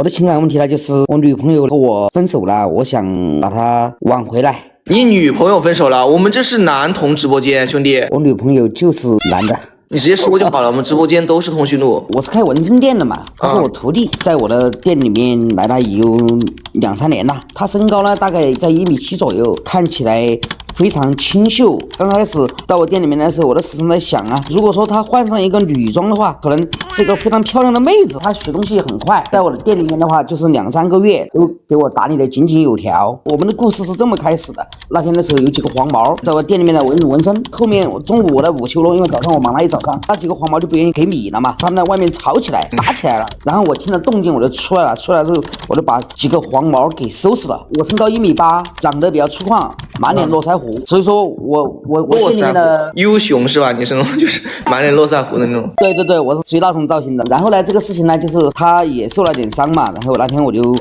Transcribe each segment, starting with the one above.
我的情感问题呢，就是我女朋友和我分手了，我想把她挽回来。你女朋友分手了？我们这是男同直播间，兄弟。我女朋友就是男的。你直接说就好了，我们直播间都是通讯录。我是开纹身店的嘛，他是我徒弟，在我的店里面来了有2、3年了。他身高呢大概在1.7米左右，看起来非常清秀。刚开始到我店里面的时候，我的时常在想啊，如果说她换上一个女装的话，可能是一个非常漂亮的妹子。她学东西也很快，在我的店里面的话，就是2、3个月都给我打理的井井有条。我们的故事是这么开始的。那天的时候有几个黄毛在我店里面的纹身，后面中午我的午休了，因为早上我忙了一早上，那几个黄毛就不愿意给米了嘛，他们在外面吵起来，打起来了。然后我听了动静我就出来了，出来之后我就把几个黄毛给收拾了。我身高1.8米，长得比较粗犷，满脸络腮胡，所以说我店里面的优熊是吧？你是那种就是满脸络腮胡的那种。对对对，我是属于那种造型的。然后呢，这个事情呢，就是他也受了点伤嘛。然后那天我就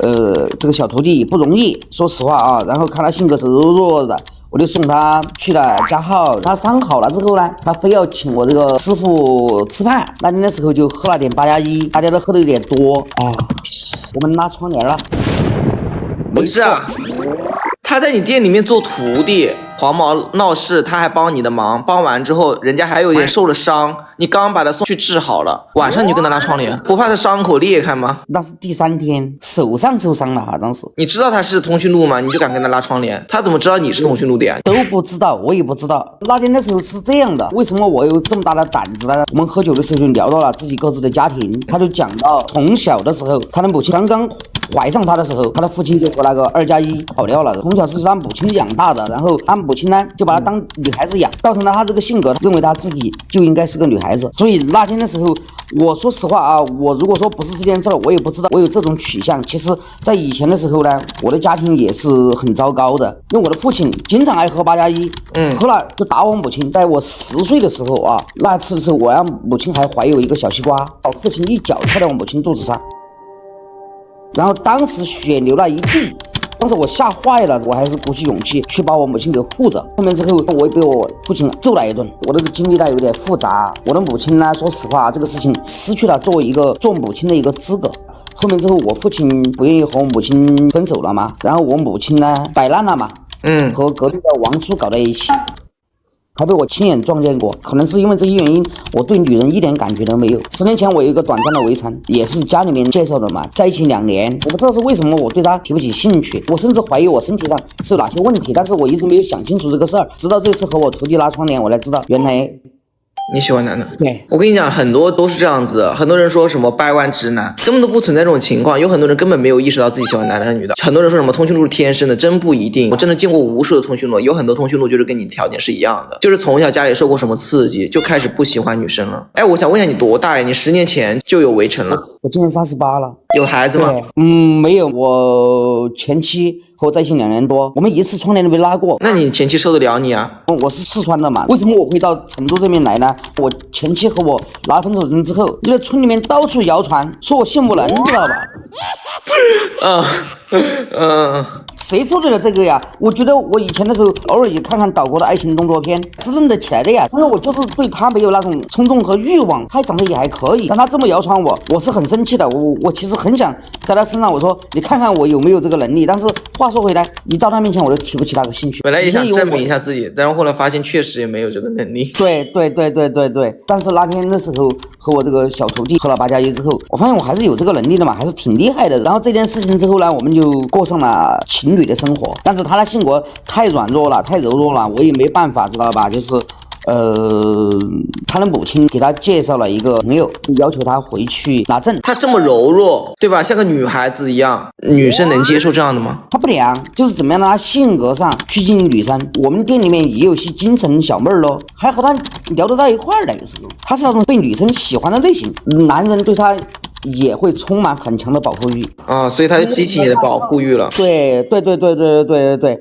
这个小徒弟不容易，说实话啊。然后看他性格是柔弱的，我就送他去了加号。他伤好了之后呢，他非要请我这个师傅吃饭。那天的时候就喝了点8+1，大家都喝的有点多啊。我们拉窗帘了。不是啊，他在你店里面做徒弟，黄毛闹事，他还帮你的忙，帮完之后人家还有点受了伤，你刚把他送去治好了，晚上你就跟他拉窗帘，不怕他伤口裂开吗？那是第3天，手上受伤了，好像是。你知道他是通讯录吗？你就敢跟他拉窗帘？他怎么知道你是通讯录的呀？都不知道，我也不知道。那天的时候是这样的，为什么我有这么大的胆子呢？我们喝酒的时候就聊到了自己各自的家庭，他就讲到从小的时候，他的母亲刚刚怀上他的时候，他的父亲就和那个2+1跑掉了。从小是他母亲养大的，然后他母亲呢就把他当女孩子养，造成了他这个性格，认为他自己就应该是个女孩子。所以那天的时候，我说实话啊，我如果说不是这件事儿，我也不知道我有这种取向。其实，在以前的时候呢，我的家庭也是很糟糕的，因为我的父亲经常爱喝8+1，喝了就打我母亲。在我10岁的时候啊，那次的时候，我让母亲还怀有一个小西瓜，我父亲一脚踹到我母亲肚子上。然后当时血流了一地，当时我吓坏了，我还是鼓起勇气去把我母亲给护着。后面之后我也被我父亲揍了一顿，我这个经历呢有点复杂。我的母亲呢，说实话，这个事情失去了作为一个做母亲的一个资格。后面之后我父亲不愿意和我母亲分手了嘛，然后我母亲呢摆烂了嘛，和隔壁的王叔搞在一起。还被我亲眼撞见过，可能是因为这些原因，我对女人一点感觉都没有。10年前我有一个短暂的围城，也是家里面介绍的嘛，在一起2年，我不知道是为什么我对她提不起兴趣，我甚至怀疑我身体上是有哪些问题，但是我一直没有想清楚这个事儿，直到这次和我徒弟拉窗帘，我才知道原来你喜欢男的？对，我跟你讲，很多都是这样子的。很多人说什么掰弯直男，根本都不存在这种情况。有很多人根本没有意识到自己喜欢男的女的。很多人说什么通讯录是天生的，真不一定。我真的见过无数的通讯录，有很多通讯录就是跟你条件是一样的，就是从小家里受过什么刺激，就开始不喜欢女生了。哎，我想问一下你多大呀？你10年前就有围城了？我今年38了。有孩子吗？没有。我前妻和我在一起2年多，我们一次窗帘都没拉过。那你前妻受得了你啊？我是四川的嘛，为什么我会到成都这边来呢？我前妻和我拿分手证之后，就在村里面到处谣传，说我性无能，知道吧？谁受得了这个呀？我觉得我以前的时候偶尔也看看岛国的爱情动作片，是认得起来的呀。但是我就是对他没有那种冲动和欲望，他长得也还可以，但他这么谣传我是很生气的。我其实很想在他身上，我说你看看我有没有这个能力。但是话说回来，一到他面前我就提不起那个兴趣。本来也想证明一下自己，但是后来发现确实也没有这个能力。对。但是那天的时候和我这个小徒弟喝了8+1之后，我发现我还是有这个能力的嘛，还是挺厉害的。然后这件事情之后呢，我们就过上了情侣的生活。但是他的性格太软弱了，太柔弱了，我也没办法，知道吧？就是他的母亲给他介绍了一个朋友，要求他回去拿证。他这么柔弱，对吧？像个女孩子一样，女生能接受这样的吗？他不良，就是怎么样呢？他性格上趋近于女生。我们店里面也有些精神小妹儿咯，还和他聊得到一块儿的。有时候他是那种被女生喜欢的类型，男人对他也会充满很强的保护欲啊，所以他就激起你的保护欲了。对。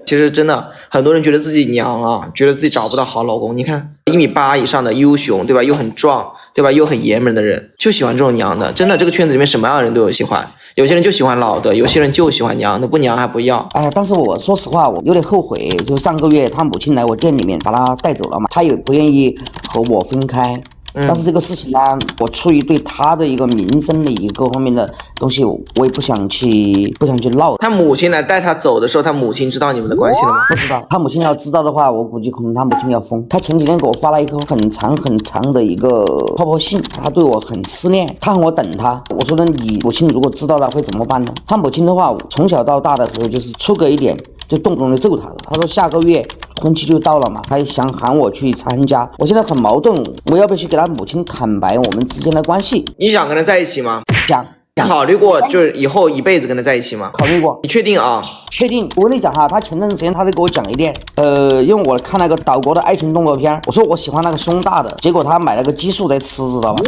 其实真的很多人觉得自己娘啊，觉得自己找不到好老公。你看1.8米以上的优熊，对吧？又很壮，对吧？又很爷们的人，就喜欢这种娘的。真的，这个圈子里面什么样的人都有喜欢。有些人就喜欢老的，有些人就喜欢娘的，不娘还不要。哎，但是我说实话，我有点后悔，就是上个月他母亲来我店里面把他带走了嘛，他也不愿意和我分开。但是这个事情呢，我出于对他的一个民生的一个方面的东西，我也不想去闹。他母亲来带他走的时候，他母亲知道你们的关系了吗？不知道，他母亲要知道的话，我估计可能他母亲要疯。他前几天给我发了一封很长的一个泡泡信，他对我很思念，他让我等他。我说呢，你母亲如果知道了会怎么办呢？他母亲的话，从小到大的时候就是出格一点就动不动就揍他了。他说下个月婚期就到了嘛，还想喊我去参加。我现在很矛盾，我要不要去给他母亲坦白我们之间的关系？你想跟他在一起吗？想。你考虑过就是以后一辈子跟他在一起吗？考虑过。你确定啊？确定。我跟你讲哈，他前段时间他就给我讲一遍，因为我看那个岛国的爱情动作片，我说我喜欢那个胸大的，结果他买了个激素在吃，知道吧？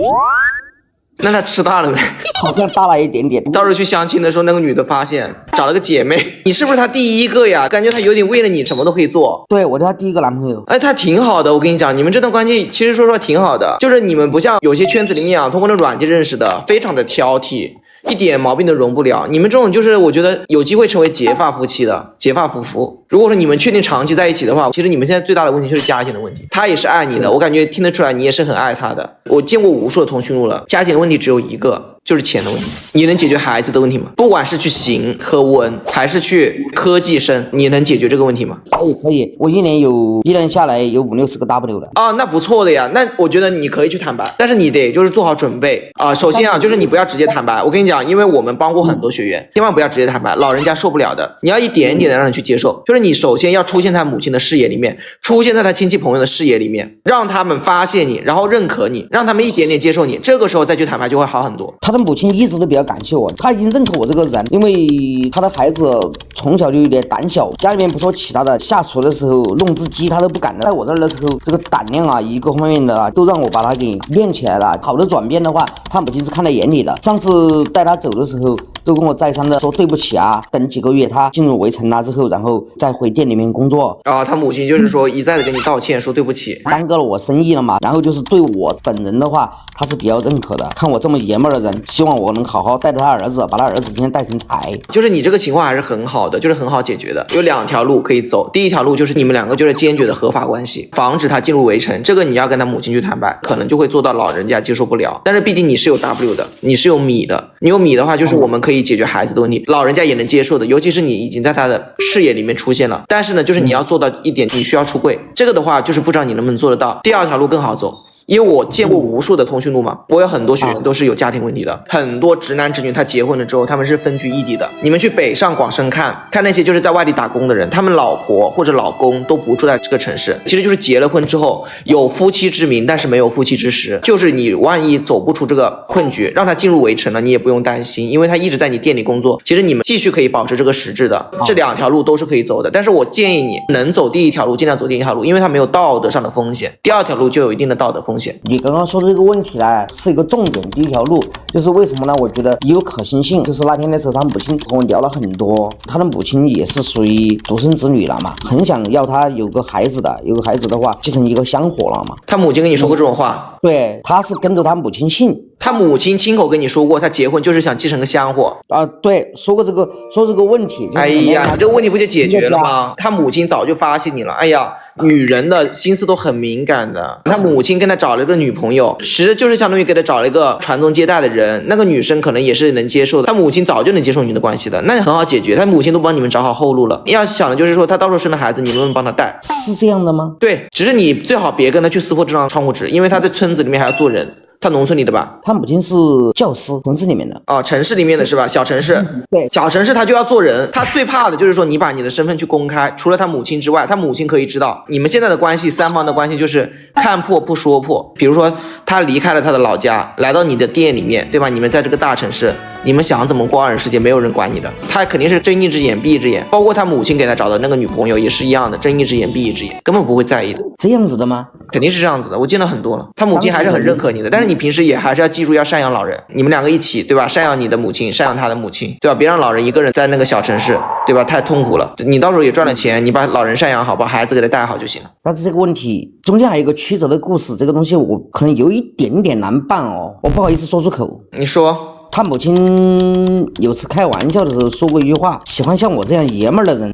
那他吃大了没？好像大了一点点。到时候去相亲的时候，那个女的发现找了个姐妹，你是不是他第一个呀？感觉他有点为了你什么都可以做。对，我是他第一个男朋友。哎，他挺好的，我跟你讲，你们这段关系其实说实话挺好的，就是你们不像有些圈子里面啊，通过那软件认识的，非常的挑剔。一点毛病都容不了，你们这种就是我觉得有机会成为结发夫妻的结发夫妇。如果说你们确定长期在一起的话，其实你们现在最大的问题就是家庭的问题。他也是爱你的，我感觉听得出来你也是很爱他的。我见过无数的通讯录了，家庭的问题只有一个，就是钱的问题。你能解决孩子的问题吗？不管是去刑和文，还是去科技生，你能解决这个问题吗？可以，我一年下来有50-60个 W 的啊，那不错的呀。那我觉得你可以去坦白，但是你得就是做好准备啊。首先啊，就是你不要直接坦白。我跟你讲，因为我们帮过很多学员，千万不要直接坦白，老人家受不了的。你要一点一点的让他去接受，就是你首先要出现在母亲的视野里面，出现在他亲戚朋友的视野里面，让他们发现你，然后认可你，让他们一点点接受你，这个时候再去坦白就会好很多。他的母亲一直都比较感谢我，他已经认可我这个人，因为他的孩子从小就有点胆小，家里面不说其他的，下厨的时候弄只鸡他都不敢的。在我这儿的时候，这个胆量啊，一个方面的啊，都让我把他给练起来了。好的转变的话，他母亲是看在眼里的。上次带他走的时候，都跟我再三的说对不起啊，等几个月他进入围城了之后，然后再回店里面工作。啊，他母亲就是说一再的跟你道歉，说对不起，耽搁了我生意了嘛。然后就是对我本人的话，他是比较认可的，看我这么爷们儿的人，希望我能好好带着他儿子，把他儿子今天带成才。就是你这个情况还是很好的，就是很好解决的。有2条路可以走，第一条路就是你们两个就是坚决的合法关系，防止他进入围城，这个你要跟他母亲去谈判，可能就会做到老人家接受不了。但是毕竟你是有 W 的，你是有米的，你有米的话，就是我们可以解决孩子的问题，老人家也能接受的，尤其是你已经在他的视野里面出现了。但是呢，就是你要做到一点，你需要出柜，这个的话就是不知道你能不能做得到。第2条路更好走。因为我见过无数的通讯录嘛，我有很多学员都是有家庭问题的，很多直男直女他结婚了之后，他们是分居异地的。你们去北上广深看那些就是在外地打工的人，他们老婆或者老公都不住在这个城市，其实就是结了婚之后有夫妻之名，但是没有夫妻之实。就是你万一走不出这个困局，让他进入围城了，你也不用担心，因为他一直在你店里工作，其实你们继续可以保持这个实质的。这2条路都是可以走的，但是我建议你能走第1条路尽量走第1条路，因为它没有道德上的风险，第2条路就有一定的道德风险。你刚刚说的这个问题呢，是一个重点。第1条路就是为什么呢？我觉得有可行性。就是那天的时候，他母亲跟我聊了很多，他的母亲也是属于独生子女了嘛，很想要他有个孩子的，有个孩子的话继承一个香火了嘛。他母亲跟你说过这种话？对，他是跟着他母亲姓。他母亲亲口跟你说过，他结婚就是想继承个香火啊，对，说这个问题。就是、哎呀，这个问题不就解决了吗？他母亲早就发现你了。哎呀，女人的心思都很敏感的。他母亲跟他找了个女朋友，其实就是相当于给他找了一个传宗接代的人。那个女生可能也是能接受的，他母亲早就能接受你们的关系的，那很好解决。他母亲都帮你们找好后路了。要想的就是说，他到时候生了孩子，你能不能帮他带？是这样的吗？对，只是你最好别跟他去撕破这张窗户纸，因为他在村子里面还要做人。他农村里的吧？他母亲是教师，城市里面的。哦，城市里面的是吧？小城市，对，小城市他就要做人。他最怕的就是说你把你的身份去公开，除了他母亲之外，他母亲可以知道你们现在的关系，3方的关系就是看破不说破。比如说他离开了他的老家，来到你的店里面，对吧？你们在这个大城市，你们想怎么过2人世界，没有人管你的。他肯定是睁一只眼闭一只眼，包括他母亲给他找的那个女朋友也是一样的，睁一只眼闭一只眼，根本不会在意的。这样子的吗？肯定是这样子的，我见到很多了。他母亲还是很认可你的，但是你平时也还是要记住要赡养老人，你们2个一起，对吧？赡养你的母亲，赡养他的母亲，对吧？别让老人一个人在那个小城市，对吧？太痛苦了。你到时候也赚了钱，你把老人赡养好，把孩子给他带好就行了。但是这个问题中间还有一个曲折的故事，这个东西我可能有一点点难办哦，我不好意思说出口。你说。他母亲有次开玩笑的时候说过一句话，喜欢像我这样爷们儿的人。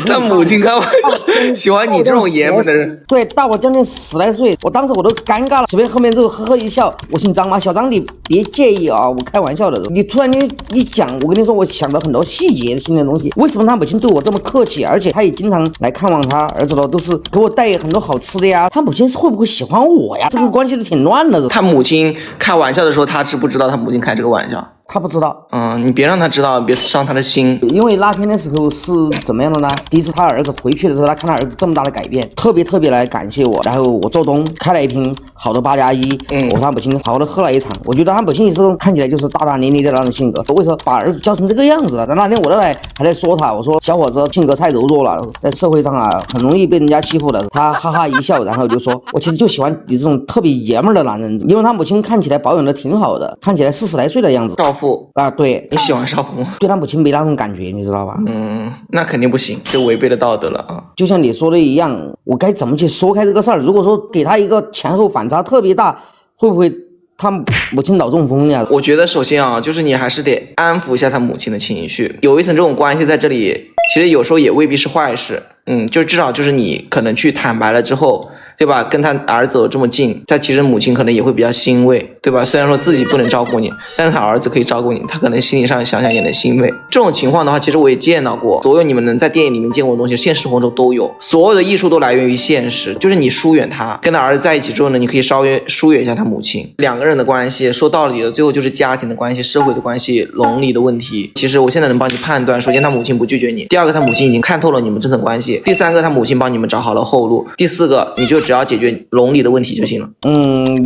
他母亲开玩笑，喜欢你这种爷们的人。对，大我将近10来岁，我当时我都尴尬了，随便后面之后呵呵一笑，我姓张吗？小张，你别介意啊，我开玩笑的。你突然间一讲，我跟你说，我想了很多细节性的东西。为什么他母亲对我这么客气，而且他也经常来看望他儿子了，都是给我带很多好吃的呀？他母亲是会不会喜欢我呀？这个关系都挺乱的。他母亲开玩笑的时候，他知不知道他母亲开这个玩笑？他不知道，你别让他知道，别伤他的心。因为那天的时候是怎么样的呢？第一次他儿子回去的时候，他看他儿子这么大的改变，特别来感谢我。然后我做东开了一瓶好的8+1，我和他母亲好好的喝了一场。我觉得他母亲也是看起来就是大大咧咧的那种性格，为什么把儿子教成这个样子了？那天我还在说他，我说小伙子性格太柔弱了，在社会上啊很容易被人家欺负的。他哈哈一笑，然后就说：“我其实就喜欢你这种特别爷们儿的男人，因为他母亲看起来保养的挺好的，看起来40来岁的样子。”少妇啊，对。你喜欢少妇吗？对他母亲没那种感觉，你知道吧？那肯定不行，这违背了道德了啊！就像你说的一样，我该怎么去说开这个事儿？如果说给他一个前后反差特别大，会不会他母亲脑中风呀？我觉得首先啊，就是你还是得安抚一下他母亲的情绪，有一层这种关系在这里，其实有时候也未必是坏事。就至少就是你可能去坦白了之后，对吧？跟他儿子有这么近，他其实母亲可能也会比较欣慰，对吧？虽然说自己不能照顾你，但是他儿子可以照顾你，他可能心理上想想也能欣慰。这种情况的话，其实我也见到过，所有你们能在电影里面见过的东西，现实生活中都有。所有的艺术都来源于现实，就是你疏远他，跟他儿子在一起之后呢，你可以稍微疏远一下他母亲。两个人的关系，说道理的，最后就是家庭的关系、社会的关系、伦理的问题。其实我现在能帮你判断，首先他母亲不拒绝你，第二个他母亲已经看透了你们这层关系，第三个他母亲帮你们找好了后路，第四个你就只要解决伦理的问题就行了。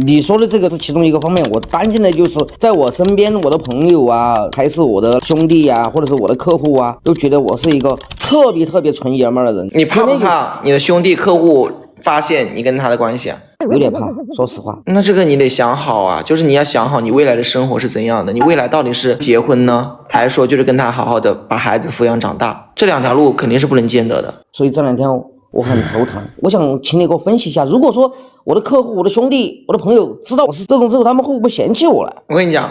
你说的这个是其中一个方面，我担心的就是在我身边，我的朋友啊，还是我的兄弟啊，或者是我的客户啊，都觉得我是一个特别纯爷们儿的人。你怕不怕你的兄弟客户发现你跟他的关系啊？有点怕，说实话。那这个你得想好啊，就是你要想好你未来的生活是怎样的，你未来到底是结婚呢，还是说就是跟他好好的把孩子抚养长大，这两条路肯定是不能兼得的。所以这两天我很头疼，我想请你给我分析一下，如果说我的客户、我的兄弟、我的朋友知道我是这种之后，他们会不会嫌弃我了？我跟你讲，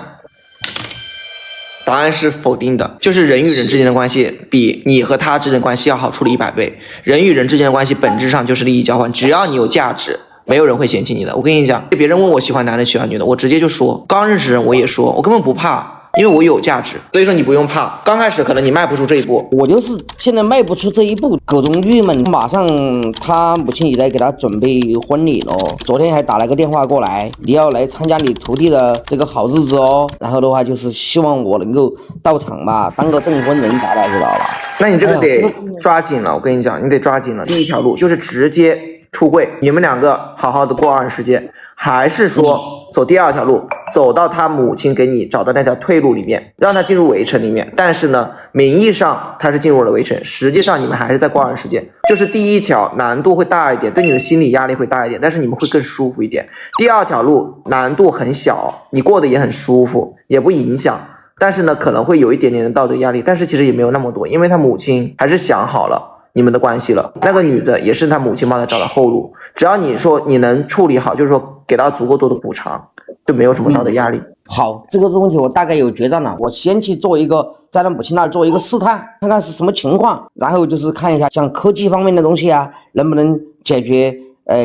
答案是否定的，就是人与人之间的关系比你和他之间的关系要好处理100倍。人与人之间的关系本质上就是利益交换，只要你有价值，没有人会嫌弃你的。我跟你讲，别人问我喜欢男的喜欢女的，我直接就说，刚认识人我也说，我根本不怕。因为我有价值，所以说你不用怕。刚开始可能你迈不出这一步，我就是现在迈不出这一步，各种郁闷。马上他母亲也在给他准备婚礼了，昨天还打了个电话过来，你要来参加你徒弟的这个好日子哦。然后的话就是希望我能够到场吧，当个证婚人才的，知道吧？那你这个得抓紧了，我跟你讲，你得抓紧了。第一条路就是直接出柜，你们两个好好的过20世界，还是说走第二条路，走到他母亲给你找的那条退路里面，让他进入围城里面。但是呢，名义上他是进入了围城，实际上你们还是在过20世界。就是第一条难度会大一点，对你的心理压力会大一点，但是你们会更舒服一点。第二条路难度很小，你过得也很舒服，也不影响。但是呢，可能会有一点点的道德压力，但是其实也没有那么多，因为他母亲还是想好了你们的关系了。那个女的也是他母亲帮他找的后路，只要你说你能处理好，就是说给到足够多的补偿，就没有什么道德压力。好，这个东西我大概有决断了，我先去做一个，在他母亲那儿做一个试探，看看是什么情况，然后就是看一下像科技方面的东西啊，能不能解决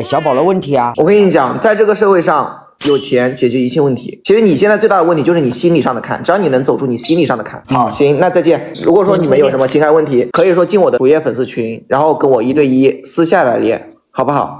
小宝的问题啊。我跟你讲，在这个社会上，有钱解决一切问题。其实你现在最大的问题就是你心理上的坎，只要你能走出你心理上的坎。好，行，那再见。如果说你们有什么情感问题，可以说进我的主页粉丝群，然后跟我1对1私下来练，好不好？